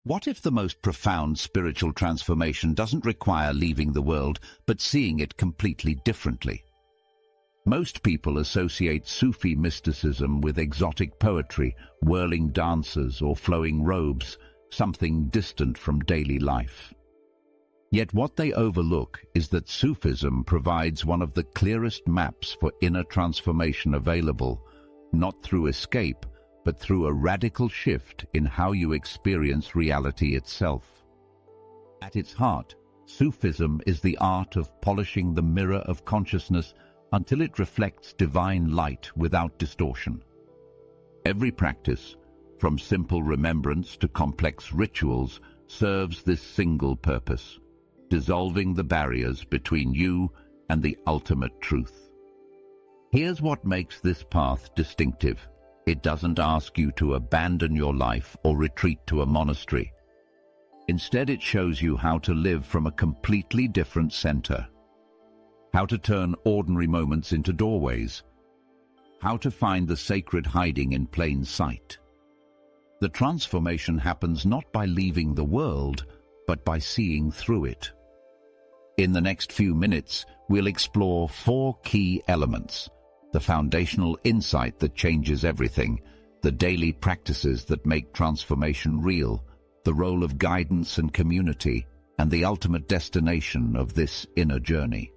What if the most profound spiritual transformation doesn't require leaving the world, but seeing it completely differently? Most people associate Sufi mysticism with exotic poetry, whirling dances, or flowing robes, something distant from daily life. Yet what they overlook is that Sufism provides one of the clearest maps for inner transformation available, not through escape, but through a radical shift in how you experience reality itself. At its heart, Sufism is the art of polishing the mirror of consciousness until it reflects divine light without distortion. Every practice, from simple remembrance to complex rituals, serves this single purpose: dissolving the barriers between you and the ultimate truth. Here's what makes this path distinctive. It doesn't ask you to abandon your life or retreat to a monastery. Instead, it shows you how to live from a completely different center. How to turn ordinary moments into doorways. How to find the sacred hiding in plain sight. The transformation happens not by leaving the world, but by seeing through it. In the next few minutes, we'll explore 4 key elements: the foundational insight that changes everything, the daily practices that make transformation real, the role of guidance and community, and the ultimate destination of this inner journey.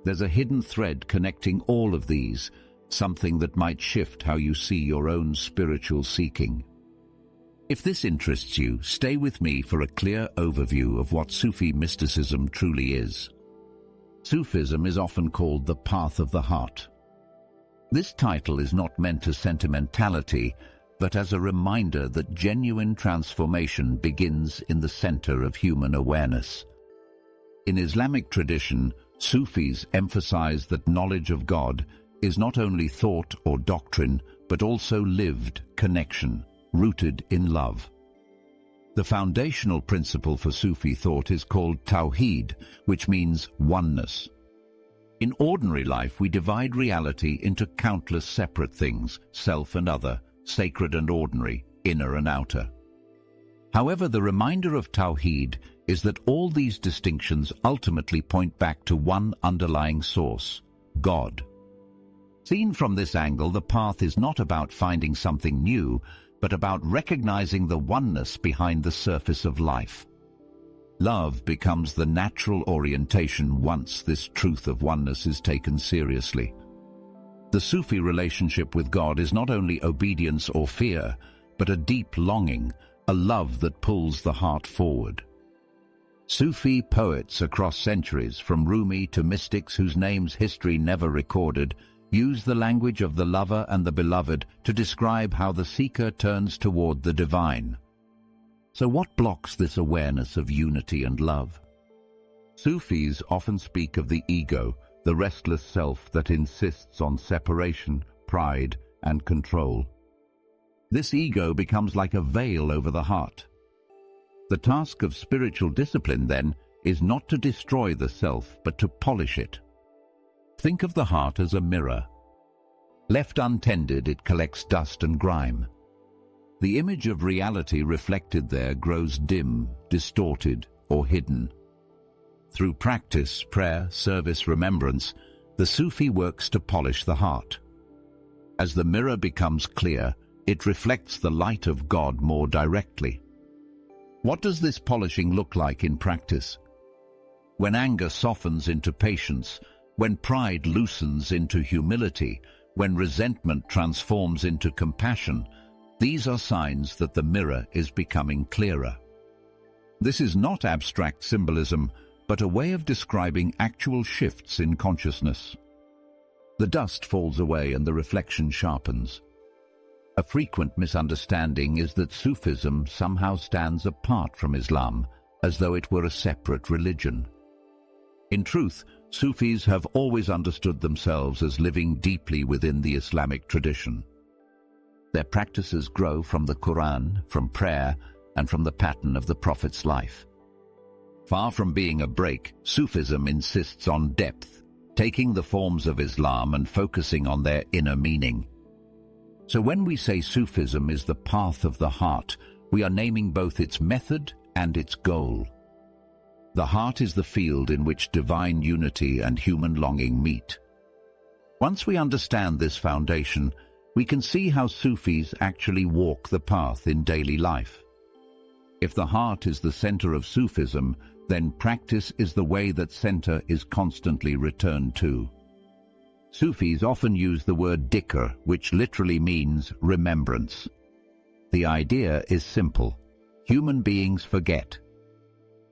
There's a hidden thread connecting all of these, something that might shift how you see your own spiritual seeking. If this interests you, stay with me for a clear overview of what Sufi mysticism truly is. Sufism is often called the path of the heart. This title is not meant as sentimentality, but as a reminder that genuine transformation begins in the center of human awareness. In Islamic tradition, Sufis emphasize that knowledge of God is not only thought or doctrine, but also lived connection, rooted in love. The foundational principle for Sufi thought is called Tawheed, which means oneness. In ordinary life, we divide reality into countless separate things, self and other, sacred and ordinary, inner and outer. However, the reminder of Tawheed is that all these distinctions ultimately point back to one underlying source: God. Seen from this angle, the path is not about finding something new, but about recognizing the oneness behind the surface of life. Love becomes the natural orientation once this truth of oneness is taken seriously. The Sufi relationship with God is not only obedience or fear, but a deep longing, a love that pulls the heart forward. Sufi poets across centuries, from Rumi to mystics whose names history never recorded, use the language of the lover and the beloved to describe how the seeker turns toward the divine. So what blocks this awareness of unity and love? Sufis often speak of the ego, the restless self that insists on separation, pride, and control. This ego becomes like a veil over the heart. The task of spiritual discipline, then, is not to destroy the self, but to polish it. Think of the heart as a mirror. Left untended, it collects dust and grime. The image of reality reflected there grows dim, distorted, or hidden. Through practice, prayer, service, remembrance, the Sufi works to polish the heart. As the mirror becomes clear, it reflects the light of God more directly. What does this polishing look like in practice? When anger softens into patience, when pride loosens into humility, when resentment transforms into compassion, these are signs that the mirror is becoming clearer. This is not abstract symbolism, but a way of describing actual shifts in consciousness. The dust falls away and the reflection sharpens. A frequent misunderstanding is that Sufism somehow stands apart from Islam, as though it were a separate religion. In truth, Sufis have always understood themselves as living deeply within the Islamic tradition. Their practices grow from the Quran, from prayer, and from the pattern of the Prophet's life. Far from being a break, Sufism insists on depth, taking the forms of Islam and focusing on their inner meaning. So when we say Sufism is the path of the heart, we are naming both its method and its goal. The heart is the field in which divine unity and human longing meet. Once we understand this foundation, we can see how Sufis actually walk the path in daily life. If the heart is the center of Sufism, then practice is the way that center is constantly returned to. Sufis often use the word dhikr, which literally means remembrance. The idea is simple. Human beings forget.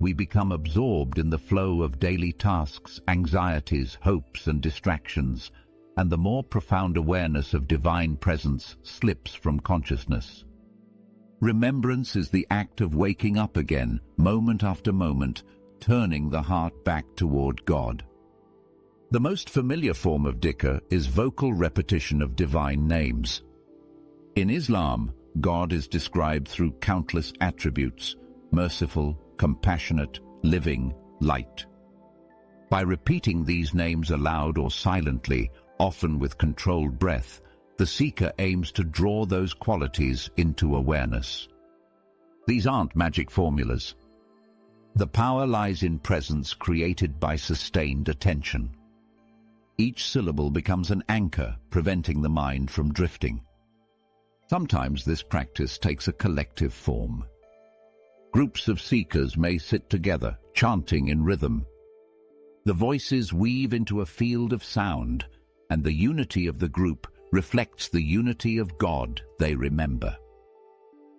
We become absorbed in the flow of daily tasks, anxieties, hopes, and distractions, and the more profound awareness of divine presence slips from consciousness. Remembrance is the act of waking up again, moment after moment, turning the heart back toward God. The most familiar form of dhikr is vocal repetition of divine names. In Islam, God is described through countless attributes: merciful, compassionate, living, light. By repeating these names aloud or silently, often with controlled breath, the seeker aims to draw those qualities into awareness. These aren't magic formulas. The power lies in presence created by sustained attention. Each syllable becomes an anchor, preventing the mind from drifting. Sometimes this practice takes a collective form. Groups of seekers may sit together, chanting in rhythm. The voices weave into a field of sound, and the unity of the group reflects the unity of God they remember.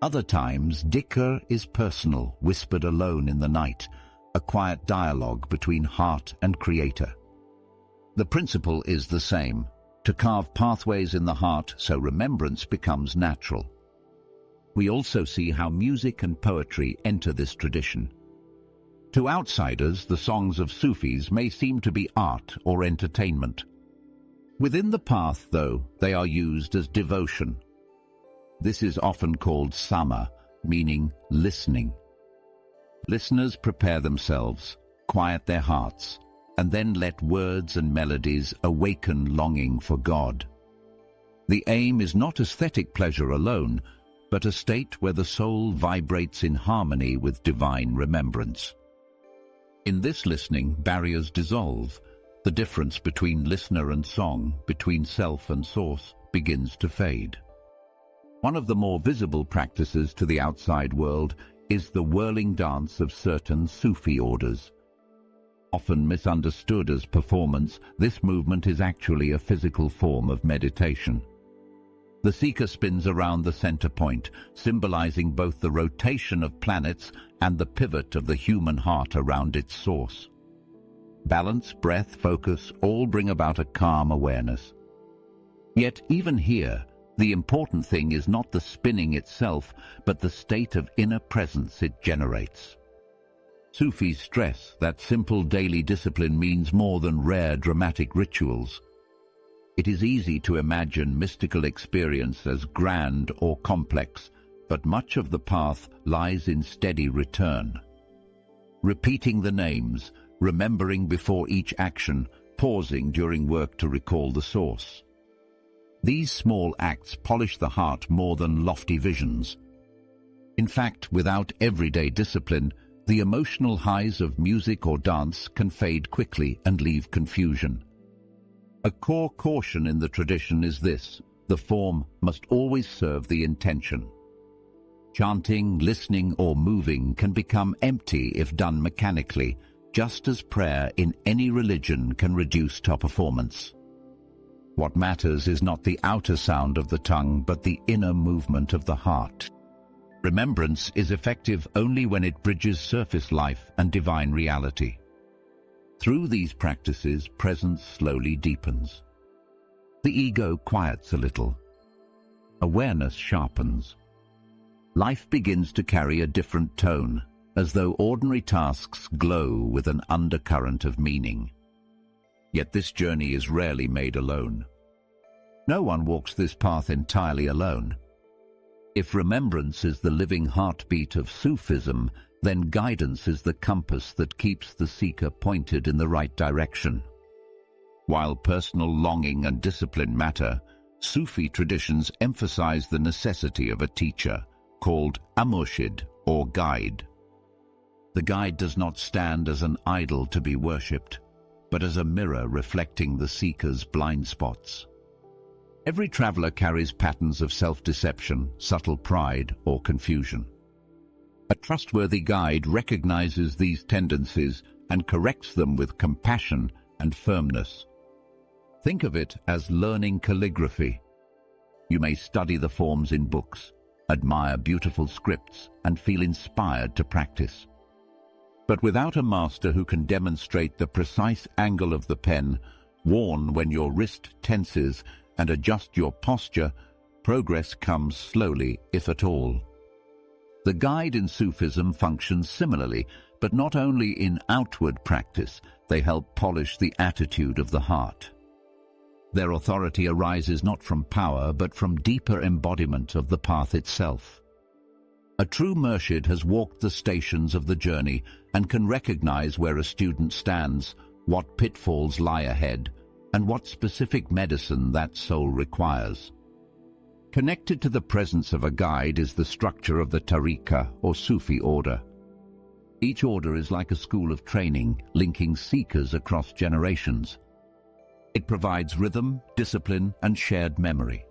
Other times, dhikr is personal, whispered alone in the night, a quiet dialogue between heart and Creator. The principle is the same: to carve pathways in the heart so remembrance becomes natural. We also see how music and poetry enter this tradition. To outsiders, the songs of Sufis may seem to be art or entertainment. Within the path, though, they are used as devotion. This is often called sama, meaning listening. Listeners prepare themselves, quiet their hearts, and then let words and melodies awaken longing for God. The aim is not aesthetic pleasure alone, but a state where the soul vibrates in harmony with divine remembrance. In this listening, barriers dissolve. The difference between listener and song, between self and source, begins to fade. One of the more visible practices to the outside world is the whirling dance of certain Sufi orders. Often misunderstood as performance, this movement is actually a physical form of meditation. The seeker spins around the center point, symbolizing both the rotation of planets and the pivot of the human heart around its source. Balance, breath, focus all bring about a calm awareness. Yet even here, the important thing is not the spinning itself, but the state of inner presence it generates. Sufis stress that simple daily discipline means more than rare dramatic rituals. It is easy to imagine mystical experience as grand or complex, but much of the path lies in steady return. Repeating the names, remembering before each action, pausing during work to recall the source. These small acts polish the heart more than lofty visions. In fact, without everyday discipline, the emotional highs of music or dance can fade quickly and leave confusion. A core caution in the tradition is this: the form must always serve the intention. Chanting, listening, or moving can become empty if done mechanically, just as prayer in any religion can reduce to performance. What matters is not the outer sound of the tongue, but the inner movement of the heart. Remembrance is effective only when it bridges surface life and divine reality. Through these practices, presence slowly deepens. The ego quiets a little. Awareness sharpens. Life begins to carry a different tone, as though ordinary tasks glow with an undercurrent of meaning. Yet this journey is rarely made alone. No one walks this path entirely alone. If remembrance is the living heartbeat of Sufism, then guidance is the compass that keeps the seeker pointed in the right direction. While personal longing and discipline matter, Sufi traditions emphasize the necessity of a teacher, called a murshid, or guide. The guide does not stand as an idol to be worshipped, but as a mirror reflecting the seeker's blind spots. Every traveler carries patterns of self-deception, subtle pride, or confusion. A trustworthy guide recognizes these tendencies and corrects them with compassion and firmness. Think of it as learning calligraphy. You may study the forms in books, admire beautiful scripts, and feel inspired to practice. But without a master who can demonstrate the precise angle of the pen, warn when your wrist tenses, and adjust your posture, progress comes slowly, if at all. The guide in Sufism functions similarly, but not only in outward practice, they help polish the attitude of the heart. Their authority arises not from power, but from deeper embodiment of the path itself. A true murshid has walked the stations of the journey and can recognize where a student stands, what pitfalls lie ahead, and what specific medicine that soul requires. Connected to the presence of a guide is the structure of the tariqah, or Sufi order. Each order is like a school of training, linking seekers across generations. It provides rhythm, discipline, and shared memory.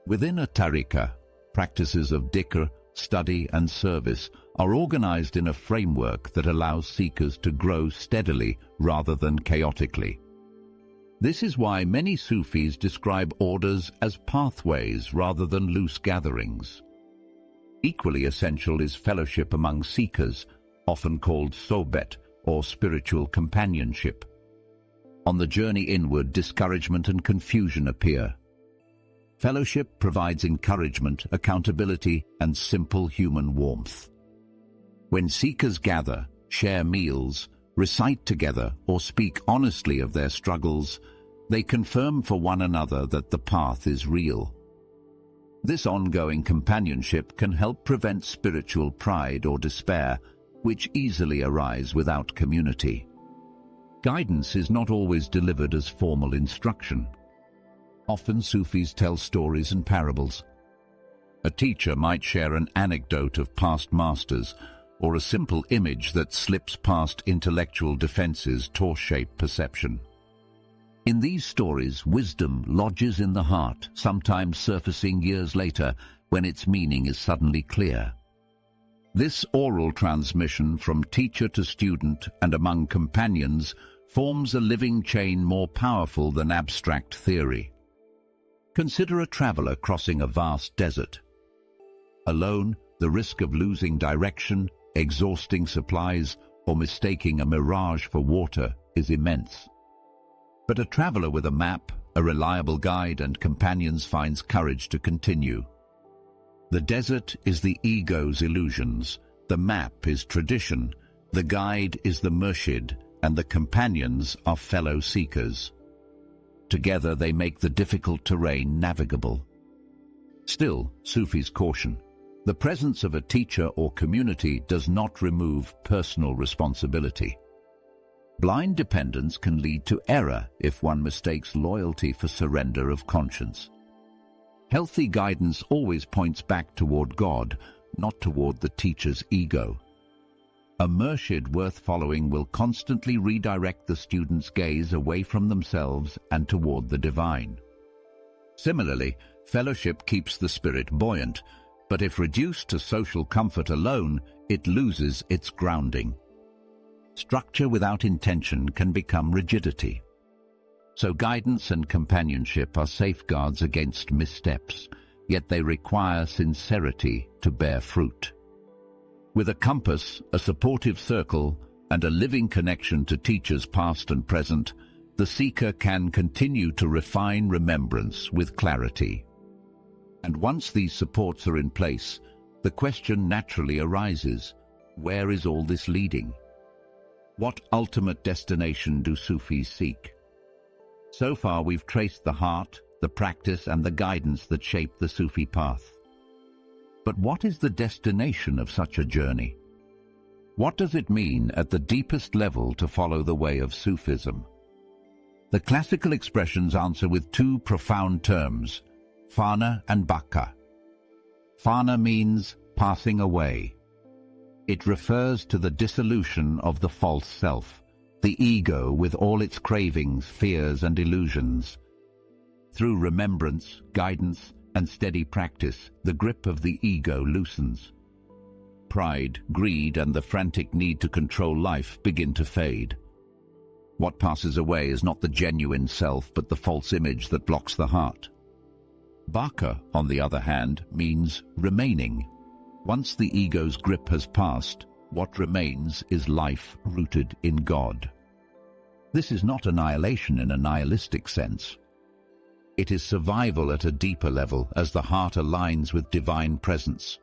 Within a tariqah, practices of dhikr, study, and service are organized in a framework that allows seekers to grow steadily rather than chaotically. This is why many Sufis describe orders as pathways rather than loose gatherings. Equally essential is fellowship among seekers, often called sohbet, or spiritual companionship. On the journey inward, discouragement and confusion appear. Fellowship provides encouragement, accountability, and simple human warmth. When seekers gather, share meals, recite together, or speak honestly of their struggles, they confirm for one another that the path is real. This ongoing companionship can help prevent spiritual pride or despair, which easily arise without community. Guidance is not always delivered as formal instruction. Often Sufis tell stories and parables. A teacher might share an anecdote of past masters, or a simple image that slips past intellectual defenses to shape perception. In these stories, wisdom lodges in the heart, sometimes surfacing years later when its meaning is suddenly clear. This oral transmission from teacher to student and among companions forms a living chain more powerful than abstract theory. Consider a traveler crossing a vast desert. Alone, the risk of losing direction, exhausting supplies, or mistaking a mirage for water is immense. But a traveler with a map, a reliable guide, and companions finds courage to continue. The desert is the ego's illusions, the map is tradition, the guide is the murshid, and the companions are fellow seekers. Together they make the difficult terrain navigable. Still, Sufis caution: the presence of a teacher or community does not remove personal responsibility. Blind dependence can lead to error if one mistakes loyalty for surrender of conscience. Healthy guidance always points back toward God, not toward the teacher's ego. A murshid worth following will constantly redirect the student's gaze away from themselves and toward the divine. Similarly, fellowship keeps the spirit buoyant, but if reduced to social comfort alone, it loses its grounding. Structure without intention can become rigidity. So guidance and companionship are safeguards against missteps, yet they require sincerity to bear fruit. With a compass, a supportive circle, and a living connection to teachers past and present, the seeker can continue to refine remembrance with clarity. And once these supports are in place, the question naturally arises: where is all this leading? What ultimate destination do Sufis seek? So far we've traced the heart, the practice, and the guidance that shape the Sufi path. But what is the destination of such a journey? What does it mean at the deepest level to follow the way of Sufism? The classical expressions answer with two profound terms: fana and baka. Fana means passing away. It refers to the dissolution of the false self, the ego with all its cravings, fears and illusions. Through remembrance, guidance and steady practice, the grip of the ego loosens. Pride, greed and the frantic need to control life begin to fade. What passes away is not the genuine self, but the false image that blocks the heart. Baka, on the other hand, means remaining. Once the ego's grip has passed, what remains is life rooted in God. This is not annihilation in a nihilistic sense. It is survival at a deeper level as the heart aligns with divine presence.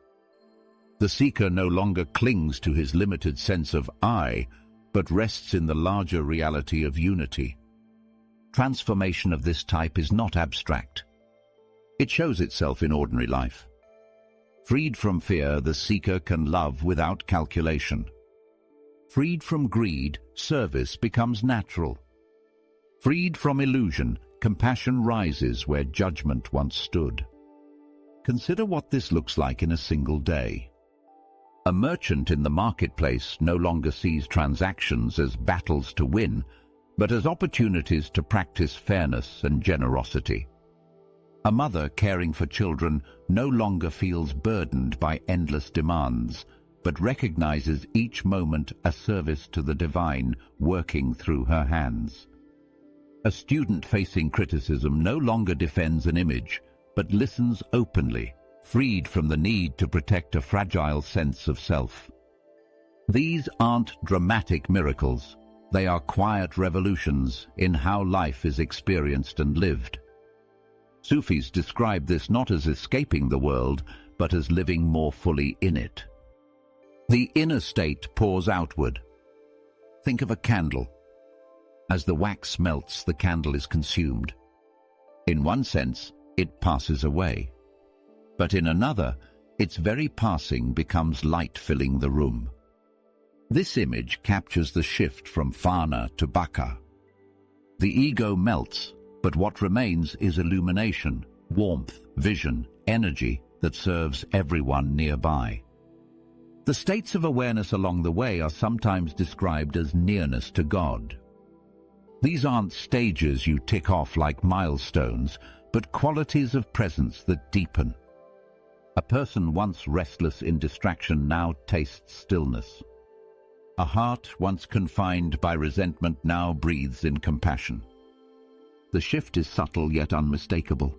The seeker no longer clings to his limited sense of I, but rests in the larger reality of unity. Transformation of this type is not abstract. It shows itself in ordinary life. Freed from fear, the seeker can love without calculation. Freed from greed, service becomes natural. Freed from illusion, compassion rises where judgment once stood. Consider what this looks like in a single day. A merchant in the marketplace no longer sees transactions as battles to win, but as opportunities to practice fairness and generosity. A mother caring for children no longer feels burdened by endless demands, but recognizes each moment a service to the divine working through her hands. A student facing criticism no longer defends an image, but listens openly, freed from the need to protect a fragile sense of self. These aren't dramatic miracles. They are quiet revolutions in how life is experienced and lived. Sufis describe this not as escaping the world, but as living more fully in it. The inner state pours outward. Think of a candle. As the wax melts, the candle is consumed. In one sense, it passes away. But in another, its very passing becomes light filling the room. This image captures the shift from fana to baka. The ego melts, but what remains is illumination, warmth, vision, energy that serves everyone nearby. The states of awareness along the way are sometimes described as nearness to God. These aren't stages you tick off like milestones, but qualities of presence that deepen. A person once restless in distraction now tastes stillness. A heart once confined by resentment now breathes in compassion. The shift is subtle yet unmistakable.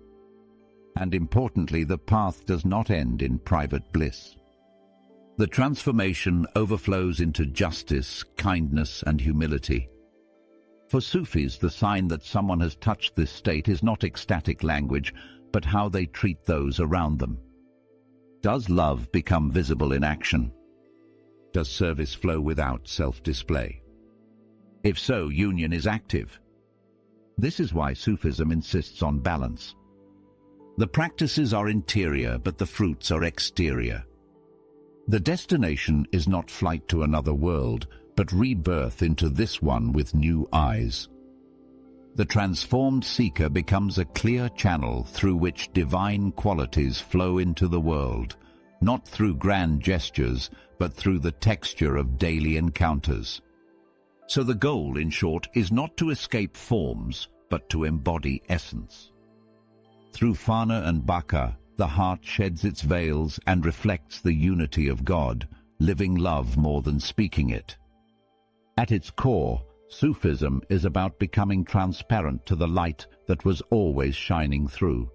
And importantly, the path does not end in private bliss. The transformation overflows into justice, kindness, and humility. For Sufis, the sign that someone has touched this state is not ecstatic language, but how they treat those around them. Does love become visible in action? Does service flow without self-display? If so, union is active. This is why Sufism insists on balance. The practices are interior, but the fruits are exterior. The destination is not flight to another world, but rebirth into this one with new eyes. The transformed seeker becomes a clear channel through which divine qualities flow into the world, not through grand gestures, but through the texture of daily encounters. So the goal, in short, is not to escape forms, but to embody essence. Through fana and baka, the heart sheds its veils and reflects the unity of God, living love more than speaking it. At its core, Sufism is about becoming transparent to the light that was always shining through.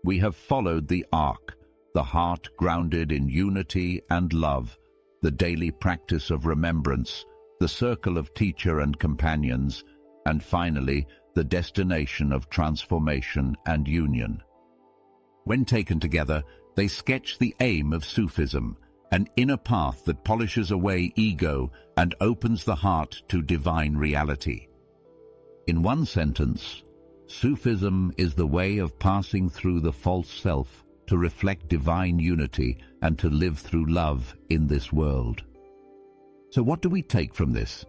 We have followed the arc, the heart grounded in unity and love, the daily practice of remembrance, the circle of teacher and companions, and finally, the destination of transformation and union. When taken together, they sketch the aim of Sufism, an inner path that polishes away ego and opens the heart to divine reality. In one sentence, Sufism is the way of passing through the false self to reflect divine unity and to live through love in this world. So what do we take from this?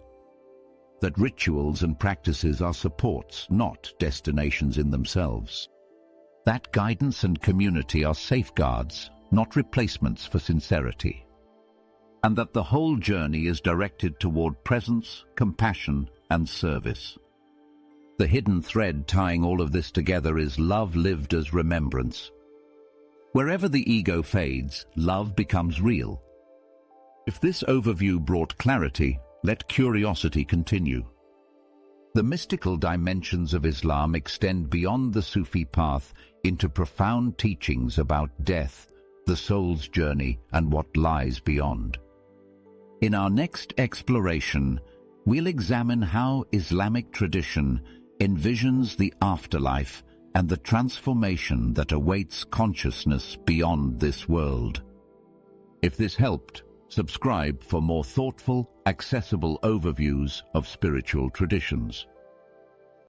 That rituals and practices are supports, not destinations in themselves. That guidance and community are safeguards, not replacements for sincerity. And that the whole journey is directed toward presence, compassion, and service. The hidden thread tying all of this together is love lived as remembrance. Wherever the ego fades, love becomes real. If this overview brought clarity, let curiosity continue. The mystical dimensions of Islam extend beyond the Sufi path into profound teachings about death, the soul's journey, and what lies beyond. In our next exploration, we'll examine how Islamic tradition envisions the afterlife and the transformation that awaits consciousness beyond this world. If this helped, subscribe for more thoughtful, accessible overviews of spiritual traditions.